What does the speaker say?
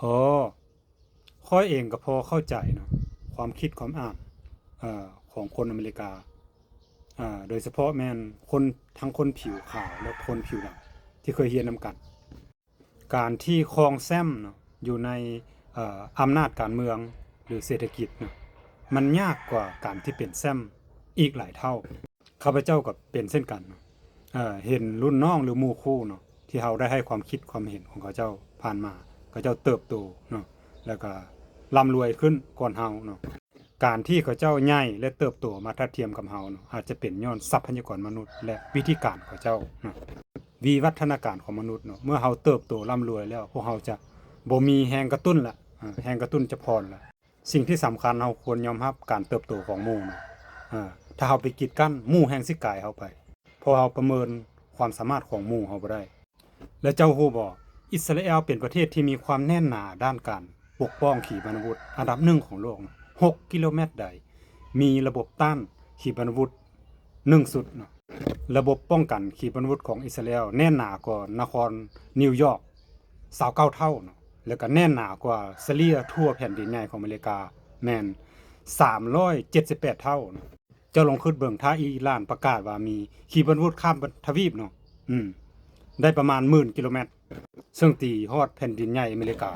อ๋อข้อยเองก็พอเข้าใจเนาะความคิดความอ่านของคนอเมริกาโดยเฉพาะแม่นคนทั้งคนผิวขาวและคนผิวดำที่เคยเรียนนำกันการที่ครองแซ้มเนาะอยู่ในอำนาจการเมืองหรือเศรษฐกิจเนาะมันยากกว่าการที่เป็นแซ้มอีกหลายเท่าข้าพเจ้าก็เป็นเช่นกันเนาะเห็นรุ่นน้องหรือหมู่คู่เนาะที่เราได้ให้ความคิดความเห็นของเขาเจ้าผ่านมาเขาเจ้าเติบโตเนาะแล้วก็ร่ำรวยขึ้นก่อนเฮาเนาะการที่เขาเจ้าใหญ่และเติบโตมาทัดเทียมกับเฮาเนาะอาจจะเป็นย้อนทรัพยากรมนุษย์และวิธีการของเจ้าเนาะวิวัฒนาการของมนุษย์เนาะเมื่อเฮาเติบโตร่ำรวยแล้วพวกเฮาจะบ่มีแรงกระตุ้นละแรงกระตุ้นจะพรละสิ่งที่สำคัญเฮาควรยอมรับการเติบโตของหมู่เนาะถ้าเฮาไปกีดกั้นหมู่แห่งสิกายเฮาไปเพราะเฮาประเมินความสามารถของหมู่เฮาบ่ได้และเจ้าฮู้บ่อิสราเอลเป็นประเทศที่มีความแน่นหนาด้านการปกป้องขีปนาวุธอันดับ1ของโลก6กิโลเมตรใดมีระบบต้านขีปนาวุธ1สุดเนาะระบบป้องกันขีปนาวุธของอิสราเอลแน่นหนากว่านครนิวยอร์ก29เท่าเนาะแล้วก็แน่นหนากว่าเฉลี่ยทั่วแผ่นดินใหญ่ของอเมริกาแม่น378เท่าเนาะเจ้าลองคิดเบิ่งถ้าอิหร่านประกาศว่ามีขีปนาวุธข้ามทวีปเนาะได้ประมาณ10,000กิโลเมตรซึ่งตีฮอดแผ่นดินใหญ่อเมริกา